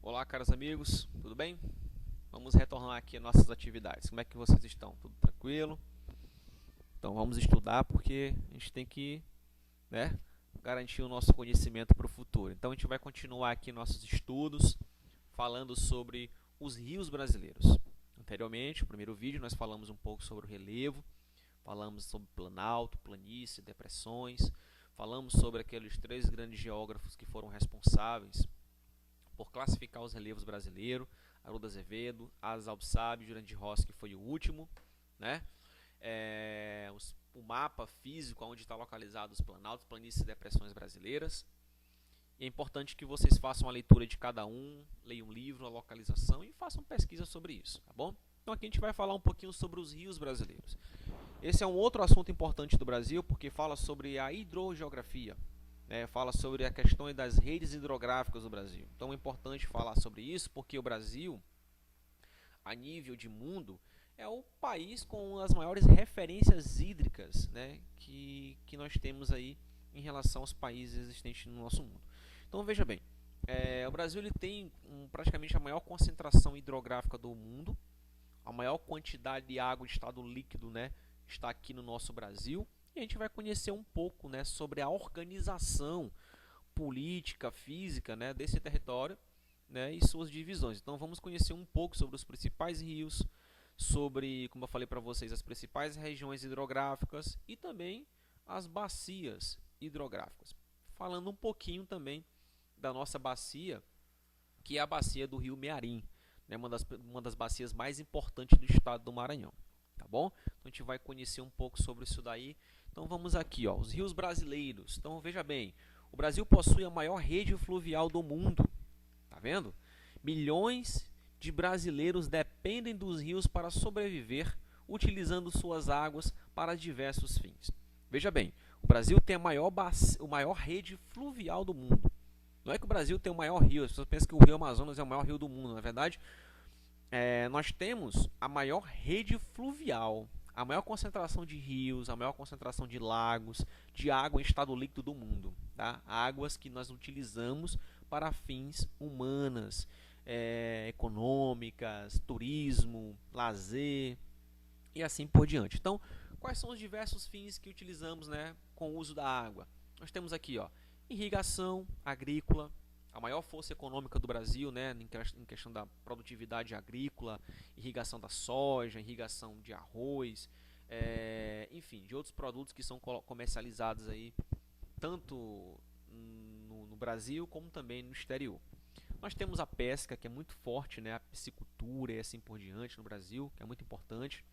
Olá, caros amigos, tudo bem? Vamos retornar aqui às nossas atividades. Como é que vocês estão? Tudo tranquilo? Então vamos estudar porque a gente tem que, né, garantir o nosso conhecimento para o futuro. Então a gente vai continuar aqui nossos estudos falando sobre os rios brasileiros. Anteriormente, no primeiro vídeo, nós falamos um pouco sobre o relevo, falamos sobre planalto, planície, depressões, falamos sobre aqueles três grandes geógrafos que foram responsáveis por classificar os relevos brasileiros: Haroldo Azevedo, Asa Alçabi, Jurandir Rossi, que foi o último, né? O mapa físico onde está localizado os planaltos, planícies e depressões brasileiras. E é importante que vocês façam a leitura de cada um, leiam um livro, a localização e façam pesquisa sobre isso, tá bom? Então aqui a gente vai falar um pouquinho sobre os rios brasileiros. Esse é um outro assunto importante do Brasil porque fala sobre a hidrogeografia. Fala sobre a questão das redes hidrográficas do Brasil. Então é importante falar sobre isso porque o Brasil, a nível de mundo, é o país com as maiores referências hídricas, né, que nós temos aí em relação aos países existentes no nosso mundo. Então veja bem, o Brasil ele tem praticamente a maior concentração hidrográfica do mundo, a maior quantidade de água de estado líquido, né, está aqui no nosso Brasil. E a gente vai conhecer um pouco, né, sobre a organização política, física, né, desse território, né, e suas divisões. Então vamos conhecer um pouco sobre os principais rios, sobre, como eu falei para vocês, as principais regiões hidrográficas e também as bacias hidrográficas. Falando um pouquinho também da nossa bacia, que é a bacia do Rio Mearim, né, uma das bacias mais importantes do estado do Maranhão. Tá bom? Então a gente vai conhecer um pouco sobre isso daí. Então vamos aqui, ó, os rios brasileiros. Então veja bem, o Brasil possui a maior rede fluvial do mundo. Tá vendo? Milhões de brasileiros dependem dos rios para sobreviver, utilizando suas águas para diversos fins. Veja bem, o Brasil tem a maior rede fluvial do mundo. Não é que o Brasil tem o maior rio, as pessoas pensam que o Rio Amazonas é o maior rio do mundo. Na verdade, nós temos a maior rede fluvial, a maior concentração de rios, a maior concentração de lagos, de água em estado líquido do mundo. Tá? Águas que nós utilizamos para fins humanas, econômicas, turismo, lazer e assim por diante. Então, quais são os diversos fins que utilizamos, né, com o uso da água? Nós temos aqui, ó, irrigação agrícola, a maior força econômica do Brasil, né, em questão da produtividade agrícola, irrigação da soja, irrigação de arroz, enfim, de outros produtos que são comercializados aí, tanto no Brasil como também no exterior. Nós temos a pesca, que é muito forte, né, a piscicultura e assim por diante no Brasil, que é muito importante.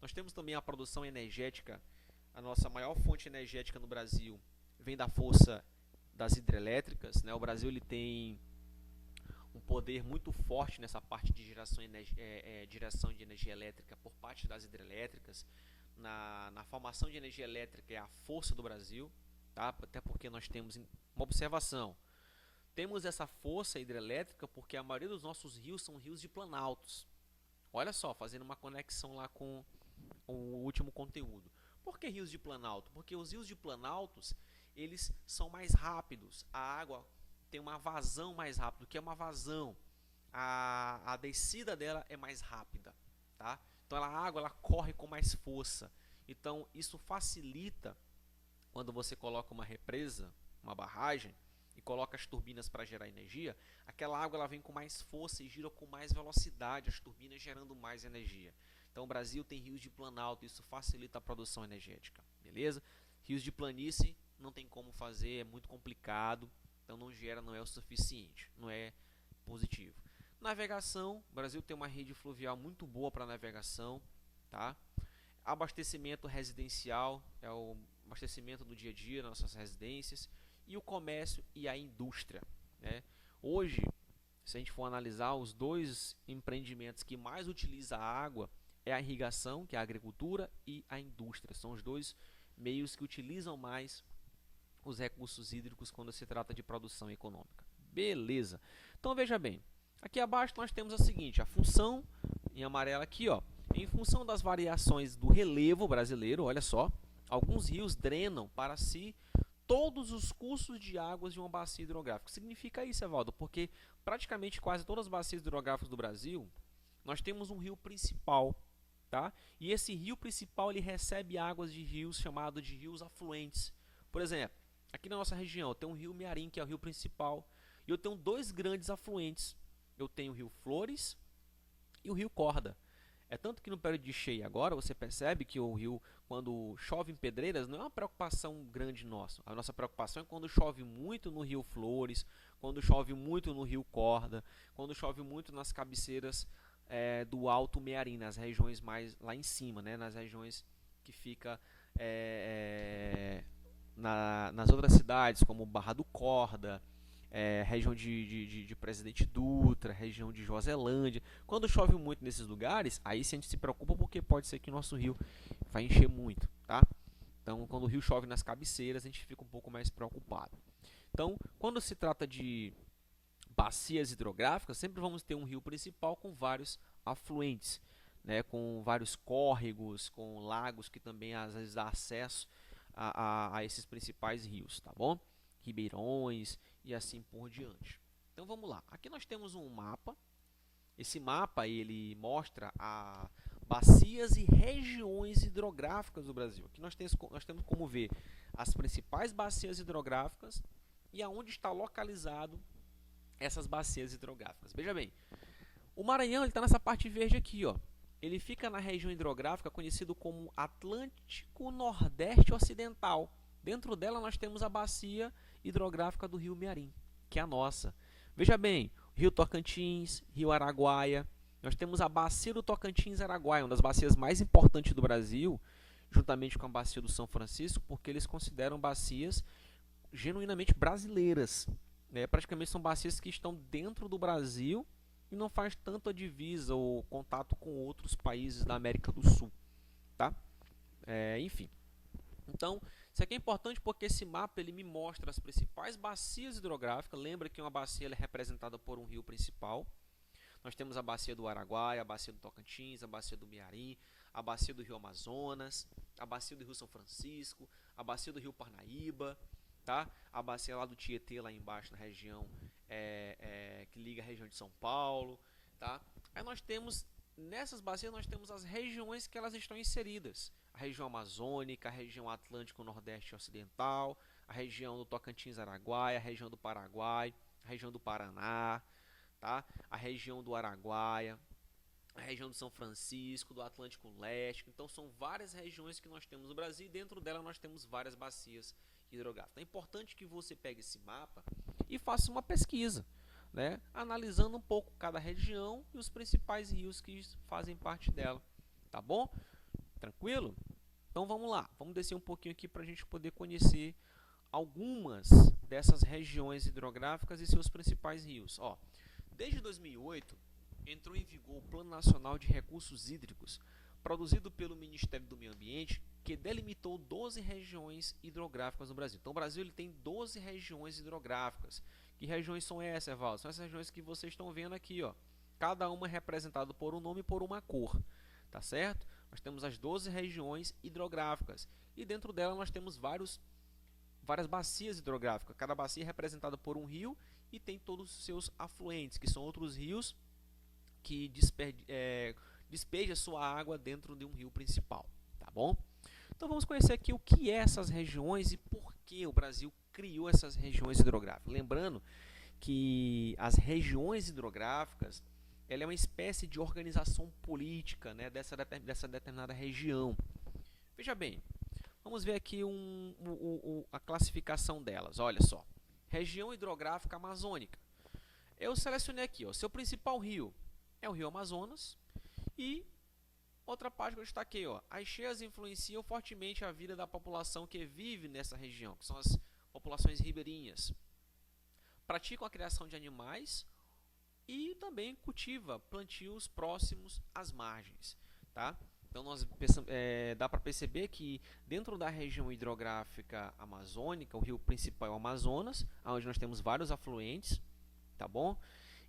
Nós temos também a produção energética. A nossa maior fonte energética no Brasil vem da força das hidrelétricas, né? O Brasil ele tem um poder muito forte nessa parte de geração de energia elétrica por parte das hidrelétricas. Na formação de energia elétrica é a força do Brasil, tá? Até porque nós temos uma observação. Temos essa força hidrelétrica porque a maioria dos nossos rios são rios de planaltos. Olha só, fazendo uma conexão lá com o último conteúdo. Por que rios de planalto? Porque os rios de planaltos eles são mais rápidos, a água tem uma vazão mais rápida. O que é uma vazão? A descida dela é mais rápida, tá? Então a água ela corre com mais força. Então isso facilita quando você coloca uma represa, uma barragem e coloca as turbinas para gerar energia. Aquela água ela vem com mais força e gira com mais velocidade, as turbinas gerando mais energia. Então o Brasil tem rios de planalto, isso facilita a produção energética, beleza? Rios de planície não tem como fazer, é muito complicado, então não gera, não é o suficiente, não é positivo. Navegação, o Brasil tem uma rede fluvial muito boa para navegação, tá? Abastecimento residencial, é o abastecimento do dia a dia nas nossas residências, e o comércio e a indústria, né? Hoje, se a gente for analisar, os dois empreendimentos que mais utilizam a água é a irrigação, que é a agricultura, e a indústria. São os dois meios que utilizam mais os recursos hídricos quando se trata de produção econômica. Beleza. Então veja bem, aqui abaixo nós temos a seguinte, a função em amarelo aqui, ó, em função das variações do relevo brasileiro, olha só, alguns rios drenam para se todos os cursos de águas de uma bacia hidrográfica. Significa isso, Evaldo, porque praticamente quase todas as bacias hidrográficas do Brasil, nós temos um rio principal, tá? E esse rio principal ele recebe águas de rios chamados de rios afluentes. Por exemplo, aqui na nossa região tem um rio Mearim, que é o rio principal, e eu tenho dois grandes afluentes. Eu tenho o rio Flores e o rio Corda. É tanto que no período de cheia agora, você percebe que o rio, quando chove em Pedreiras, não é uma preocupação grande nossa. A nossa preocupação é quando chove muito no rio Flores, quando chove muito no rio Corda, quando chove muito nas cabeceiras do Alto Mearim, nas regiões mais lá em cima, né? Nas regiões que fica nas outras cidades, como Barra do Corda, região de Presidente Dutra, região de Joselândia. Quando chove muito nesses lugares, aí sim a gente se preocupa porque pode ser que o nosso rio vai encher muito, tá? Então, quando o rio chove nas cabeceiras, a gente fica um pouco mais preocupado. Então, quando se trata de bacias hidrográficas, sempre vamos ter um rio principal com vários afluentes, né, com vários córregos, com lagos que também às vezes dá acesso a esses principais rios, tá bom? Ribeirões e assim por diante. Então vamos lá. Aqui nós temos um mapa. Esse mapa ele mostra bacias e regiões hidrográficas do Brasil. Aqui nós temos como ver as principais bacias hidrográficas e aonde está localizado essas bacias hidrográficas. Veja bem, o Maranhão está nessa parte verde aqui, ó. Ele fica na região hidrográfica conhecido como Atlântico Nordeste Ocidental. Dentro dela nós temos a bacia hidrográfica do Rio Mearim, que é a nossa. Veja bem, Rio Tocantins, Rio Araguaia. Nós temos a bacia do Tocantins-Araguaia, uma das bacias mais importantes do Brasil, juntamente com a bacia do São Francisco, porque eles consideram bacias genuinamente brasileiras. Praticamente são bacias que estão dentro do Brasil e não faz tanto a divisa ou contato com outros países da América do Sul, tá? Enfim. Então, isso aqui é importante porque esse mapa ele me mostra as principais bacias hidrográficas. Lembra que uma bacia é representada por um rio principal. Nós temos a bacia do Araguaia, a bacia do Tocantins, a bacia do Mearim, a bacia do Rio Amazonas, a bacia do Rio São Francisco, a bacia do Rio Parnaíba, tá? A bacia lá do Tietê, lá embaixo na região que liga a região de São Paulo, tá? Aí nós temos, nessas bacias nós temos as regiões que elas estão inseridas. A região amazônica, a região Atlântico Nordeste Ocidental, a região do Tocantins-Araguaia, a região do Paraguai, a região do Paraná, tá? A região do Araguaia, a região do São Francisco, do Atlântico Leste. Então são várias regiões que nós temos no Brasil e dentro dela nós temos várias bacias hidrográficas. É importante que você pegue esse mapa e faça uma pesquisa, né? Analisando um pouco cada região e os principais rios que fazem parte dela, tá bom? Tranquilo? Então vamos lá, vamos descer um pouquinho aqui para a gente poder conhecer algumas dessas regiões hidrográficas e seus principais rios. Ó, desde 2008 entrou em vigor o Plano Nacional de Recursos Hídricos, produzido pelo Ministério do Meio Ambiente, que delimitou 12 regiões hidrográficas no Brasil. Então o Brasil ele tem 12 regiões hidrográficas. Que regiões são essas, Evaldo? São essas regiões que vocês estão vendo aqui, ó. Cada uma é representada por um nome e por uma cor, tá certo? Nós temos as 12 regiões hidrográficas e dentro dela nós temos várias bacias hidrográficas. Cada bacia é representada por um rio e tem todos os seus afluentes, que são outros rios que despeja sua água dentro de um rio principal, tá bom? Então vamos conhecer aqui o que é essas regiões e por que o Brasil criou essas regiões hidrográficas. Lembrando que as regiões hidrográficas ela é uma espécie de organização política, né, dessa determinada região. Veja bem, vamos ver aqui a classificação delas. Olha só, região hidrográfica amazônica. Eu selecionei aqui, ó, seu principal rio é o Rio Amazonas e outra parte que eu destaquei, ó, as cheias influenciam fortemente a vida da população que vive nessa região, que são as populações ribeirinhas. Praticam a criação de animais e também cultiva plantios próximos às margens, tá? Então dá para perceber que dentro da região hidrográfica amazônica, o rio principal é o Amazonas, onde nós temos vários afluentes, tá bom?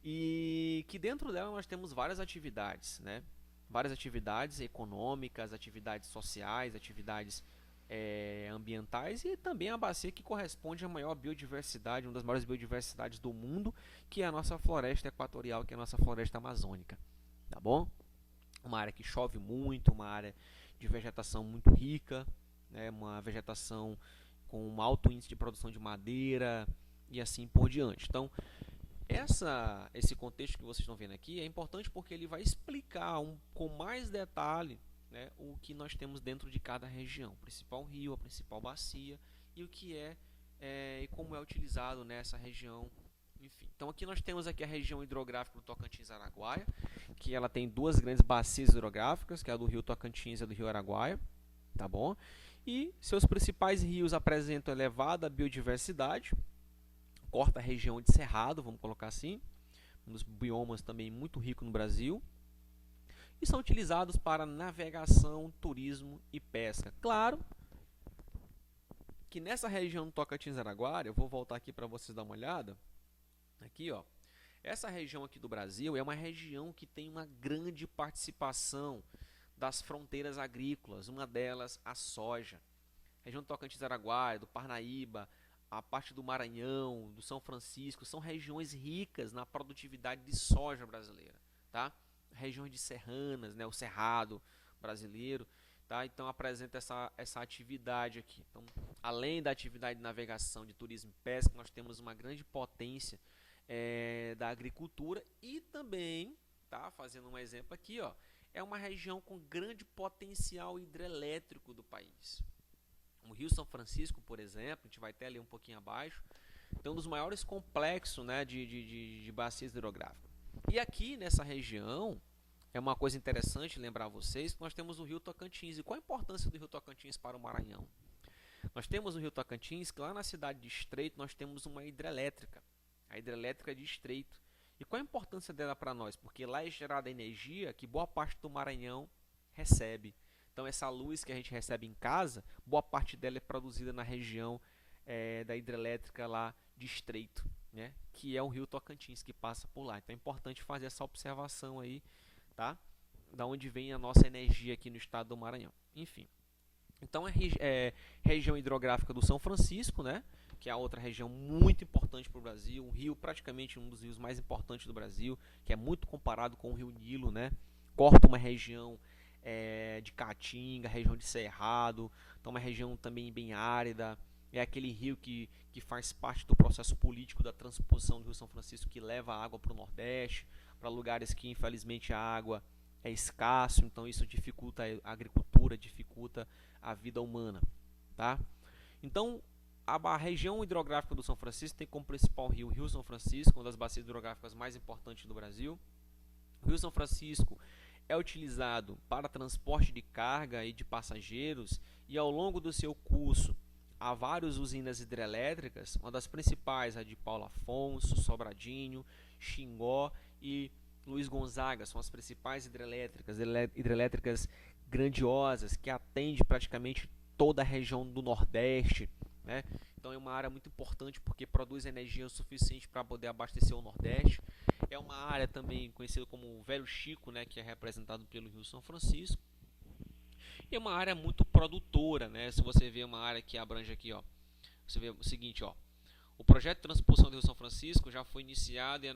E que dentro dela nós temos várias atividades, né? Várias atividades econômicas, atividades sociais, atividades ambientais, e também a bacia que corresponde à maior biodiversidade, uma das maiores biodiversidades do mundo, que é a nossa floresta equatorial, que é a nossa floresta amazônica, tá bom? Uma área que chove muito, uma área de vegetação muito rica, né? Uma vegetação com um alto índice de produção de madeira e assim por diante. Então, esse contexto que vocês estão vendo aqui é importante porque ele vai explicar com mais detalhe, né, o que nós temos dentro de cada região, o principal rio, a principal bacia e o que e como é utilizado nessa região, enfim. Então aqui nós temos aqui a região hidrográfica do Tocantins-Araguaia, que ela tem duas grandes bacias hidrográficas, que é a do rio Tocantins e a do rio Araguaia, tá bom? E seus principais rios apresentam elevada biodiversidade, corta a região de cerrado, vamos colocar assim, um dos biomas também muito rico no Brasil, e são utilizados para navegação, turismo e pesca. Claro que nessa região do Tocantins-Araguaia, eu vou voltar aqui para vocês dar uma olhada, aqui ó, essa região aqui do Brasil é uma região que tem uma grande participação das fronteiras agrícolas, uma delas a soja. A região do Tocantins-Araguaia, do Parnaíba, a parte do Maranhão, do São Francisco, são regiões ricas na produtividade de soja brasileira, tá? Regiões de serranas, né, o cerrado brasileiro, tá? Então apresenta essa atividade aqui. Então, além da atividade de navegação, de turismo e pesca, nós temos uma grande potência da agricultura e também, tá? Fazendo um exemplo aqui, ó, é uma região com grande potencial hidrelétrico do país. O Rio São Francisco, por exemplo, a gente vai até ali um pouquinho abaixo, tem um dos maiores complexos, né, de bacias hidrográficas. E aqui nessa região, é uma coisa interessante lembrar a vocês que nós temos o Rio Tocantins. E qual a importância do Rio Tocantins para o Maranhão? Nós temos o Rio Tocantins, que lá na cidade de Estreito nós temos uma hidrelétrica, a hidrelétrica de Estreito. E qual a importância dela para nós? Porque lá é gerada energia que boa parte do Maranhão recebe. Então essa luz que a gente recebe em casa, boa parte dela é produzida na região da hidrelétrica lá de Estreito, né? Que é o Rio Tocantins que passa por lá. Então é importante fazer essa observação aí, tá? Da onde vem a nossa energia aqui no estado do Maranhão. Enfim. Então é região hidrográfica do São Francisco, né? Que é a outra região muito importante para o Brasil, um rio praticamente um dos rios mais importantes do Brasil, que é muito comparado com o Rio Nilo, né? Corta uma região de Caatinga, região de Cerrado, então uma região também bem árida, é aquele rio que faz parte do processo político da transposição do Rio São Francisco, que leva a água para o Nordeste, para lugares que infelizmente a água é escasso, então isso dificulta a agricultura, dificulta a vida humana, tá? Então a região hidrográfica do São Francisco tem como principal rio o Rio São Francisco, uma das bacias hidrográficas mais importantes do Brasil. O Rio São Francisco é utilizado para transporte de carga e de passageiros e ao longo do seu curso há várias usinas hidrelétricas, uma das principais é a de Paulo Afonso, Sobradinho, Xingó e Luiz Gonzaga, são as principais hidrelétricas grandiosas que atendem praticamente toda a região do Nordeste, né? Então é uma área muito importante porque produz energia o suficiente para poder abastecer o Nordeste. É uma área também conhecida como o Velho Chico, né, que é representado pelo Rio São Francisco. E é uma área muito produtora, né? Se você vê uma área que abrange aqui, ó, você vê o seguinte, ó, o projeto de transposição do Rio São Francisco já foi iniciado e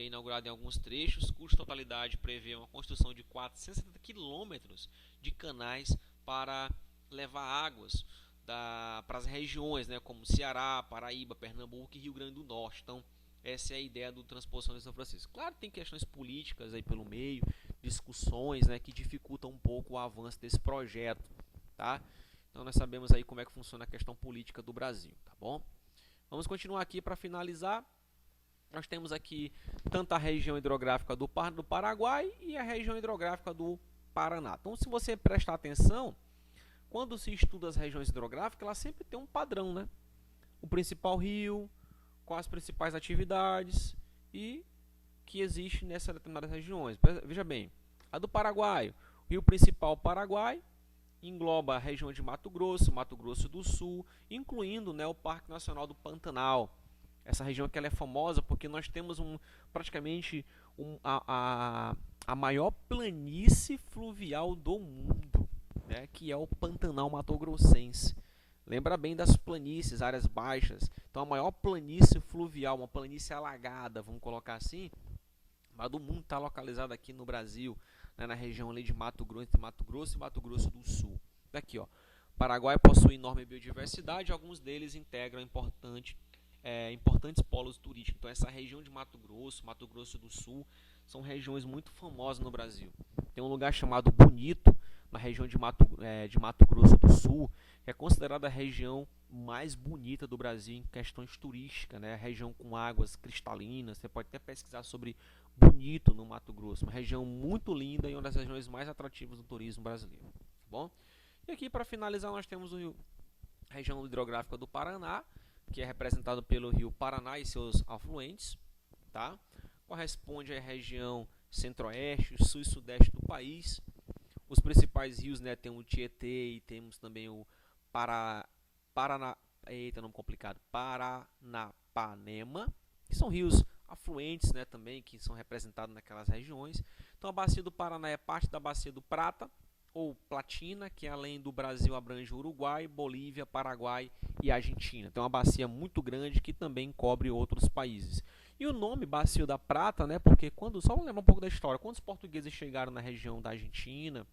é inaugurado em alguns trechos, cuja totalidade prevê uma construção de 470 quilômetros de canais para levar águas para as regiões, né, como Ceará, Paraíba, Pernambuco e Rio Grande do Norte. Então, essa é a ideia do transposição de São Francisco. Claro que tem questões políticas aí pelo meio, discussões, né, que dificultam um pouco o avanço desse projeto, tá? Então nós sabemos aí como é que funciona a questão política do Brasil, tá bom? Vamos continuar aqui para finalizar. Nós temos aqui tanto a região hidrográfica do Paraguai e a região hidrográfica do Paraná. Então, se você prestar atenção, quando se estuda as regiões hidrográficas, ela sempre tem um padrão, né? O principal rio, quais as principais atividades e que existe nessas determinadas regiões. Veja bem, a do Paraguai, o rio principal Paraguai, engloba a região de Mato Grosso do Sul, incluindo, né, o Parque Nacional do Pantanal. Essa região que ela é famosa porque nós temos praticamente a maior planície fluvial do mundo. né, que é o Pantanal Mato-Grossense. Lembra bem das planícies, áreas baixas. Então a maior planície fluvial, uma planície alagada, vamos colocar assim, mas do mundo está localizada aqui no Brasil, né, na região ali de Mato Grosso, entre Mato Grosso e Mato Grosso do Sul. Daqui, ó. Paraguai possui enorme biodiversidade, alguns deles integram importantes polos turísticos. Então essa região de Mato Grosso do Sul, são regiões muito famosas no Brasil. Tem um lugar chamado Bonito, na região de Mato Grosso do Sul, que é considerada a região mais bonita do Brasil em questões turísticas, né? A região com águas cristalinas. Você pode até pesquisar sobre Bonito no Mato Grosso, uma região muito linda e uma das regiões mais atrativas do turismo brasileiro. Tá bom? E aqui para finalizar nós temos a região hidrográfica do Paraná, que é representado pelo rio Paraná e seus afluentes, tá? Corresponde à região centro-oeste, sul e sudeste do país. Os principais rios, né, tem o Tietê e temos também o nome complicado, Paranapanema, que são rios afluentes, né, também, que são representados naquelas regiões. Então a bacia do Paraná é parte da bacia do Prata, ou Platina, que além do Brasil abrange Uruguai, Bolívia, Paraguai e Argentina. Então é uma bacia muito grande que também cobre outros países. E o nome Bacia da Prata, né, porque só vamos lembrar um pouco da história, quando os portugueses chegaram na região da Argentina,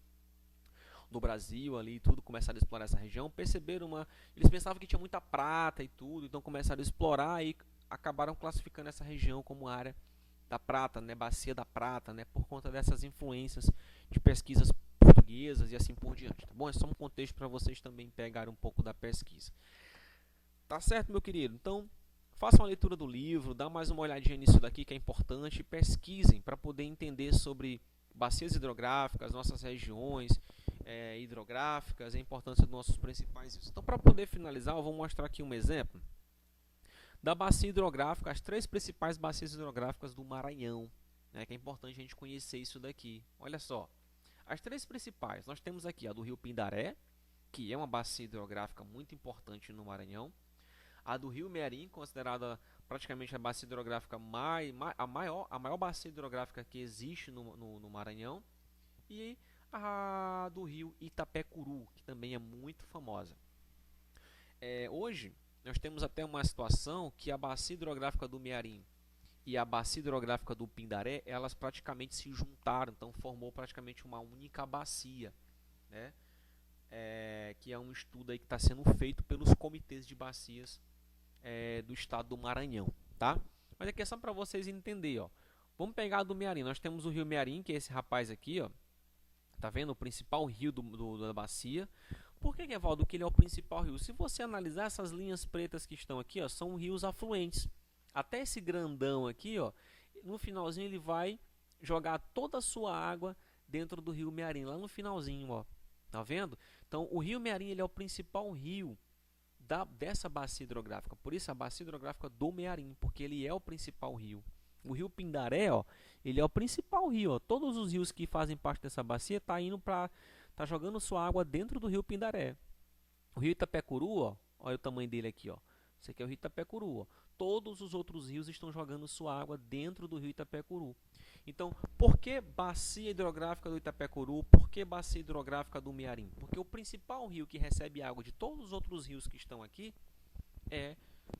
do Brasil ali, tudo, começaram a explorar essa região, eles pensavam que tinha muita prata e tudo, então começaram a explorar e acabaram classificando essa região como área da prata, né, Bacia da Prata, né, por conta dessas influências de pesquisas portuguesas e assim por diante, tá bom? É só um contexto para vocês também pegarem um pouco da pesquisa. Tá certo, meu querido? Então, façam a leitura do livro, dá mais uma olhadinha nisso daqui que é importante, pesquisem para poder entender sobre bacias hidrográficas, nossas regiões hidrográficas, a importância dos nossos principais rios. Então, para poder finalizar, eu vou mostrar aqui um exemplo da bacia hidrográfica, as 3 principais bacias hidrográficas do Maranhão, né, que é importante a gente conhecer isso daqui. Olha só, as 3 principais, nós temos aqui a do Rio Pindaré, que é uma bacia hidrográfica muito importante no Maranhão, a do Rio Mearim, considerada praticamente a bacia hidrográfica a maior bacia hidrográfica que existe no Maranhão, e a do rio Itapecuru, que também é muito famosa. Hoje, nós temos até uma situação que a bacia hidrográfica do Mearim e a bacia hidrográfica do Pindaré, elas praticamente se juntaram, então formou praticamente uma única bacia, né? Que é um estudo aí que está sendo feito pelos comitês de bacias do estado do Maranhão, tá? Mas aqui é só para vocês entenderem, ó. Vamos pegar a do Mearim, nós temos o rio Mearim, que é esse rapaz aqui, ó. Tá vendo? O principal rio da bacia. Por que, Evaldo, que ele é o principal rio? Se você analisar essas linhas pretas que estão aqui, ó, são rios afluentes. Até esse grandão aqui, ó, no finalzinho ele vai jogar toda a sua água dentro do rio Mearim, lá no finalzinho, ó. Tá vendo? Então, o rio Mearim, ele é o principal rio dessa bacia hidrográfica. Por isso a bacia hidrográfica do Mearim, porque ele é o principal rio. O rio Pindaré, ó, ele é o principal rio, ó. Todos os rios que fazem parte dessa bacia tá jogando sua água dentro do rio Pindaré. O rio Itapecuru, ó, olha o tamanho dele aqui, ó. Esse aqui é o rio Itapecuru, ó. Todos os outros rios estão jogando sua água dentro do rio Itapecuru. Então, por que bacia hidrográfica do Itapecuru? Por que bacia hidrográfica do Mearim? Porque o principal rio que recebe água de todos os outros rios que estão aqui é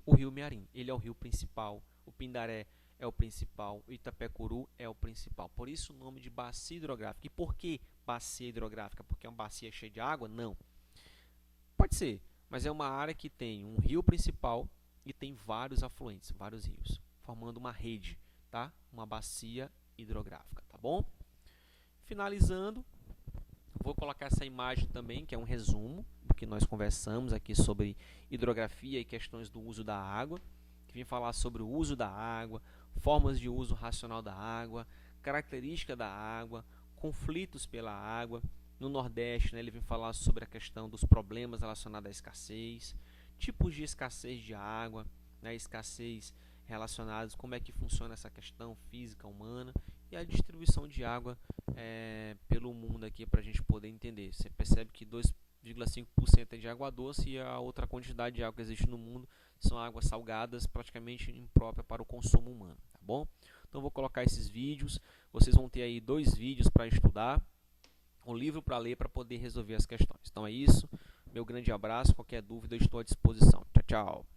o rio Mearim. Ele é o rio principal. O Pindaré é o principal, o Itapecuru é o principal. Por isso o nome de bacia hidrográfica. E por que bacia hidrográfica? Porque é uma bacia cheia de água? Não. Pode ser, mas é uma área que tem um rio principal e tem vários afluentes, vários rios, formando uma rede, tá? Uma bacia hidrográfica, tá bom? Finalizando, vou colocar essa imagem também, que é um resumo do que nós conversamos aqui sobre hidrografia e questões do uso da água, que vem falar sobre o uso da água, formas de uso racional da água, característica da água, conflitos pela água. No Nordeste, né, ele vem falar sobre a questão dos problemas relacionados à escassez, tipos de escassez de água, né, escassez relacionados, como é que funciona essa questão física humana e a distribuição de água pelo mundo aqui para a gente poder entender. Você percebe que 2,5% é de água doce e a outra quantidade de água que existe no mundo são águas salgadas, praticamente impróprias para o consumo humano, tá bom? Então vou colocar esses vídeos, vocês vão ter aí 2 vídeos para estudar. um livro para ler para poder resolver as questões. Então é isso, meu grande abraço, qualquer dúvida eu estou à disposição. Tchau, tchau.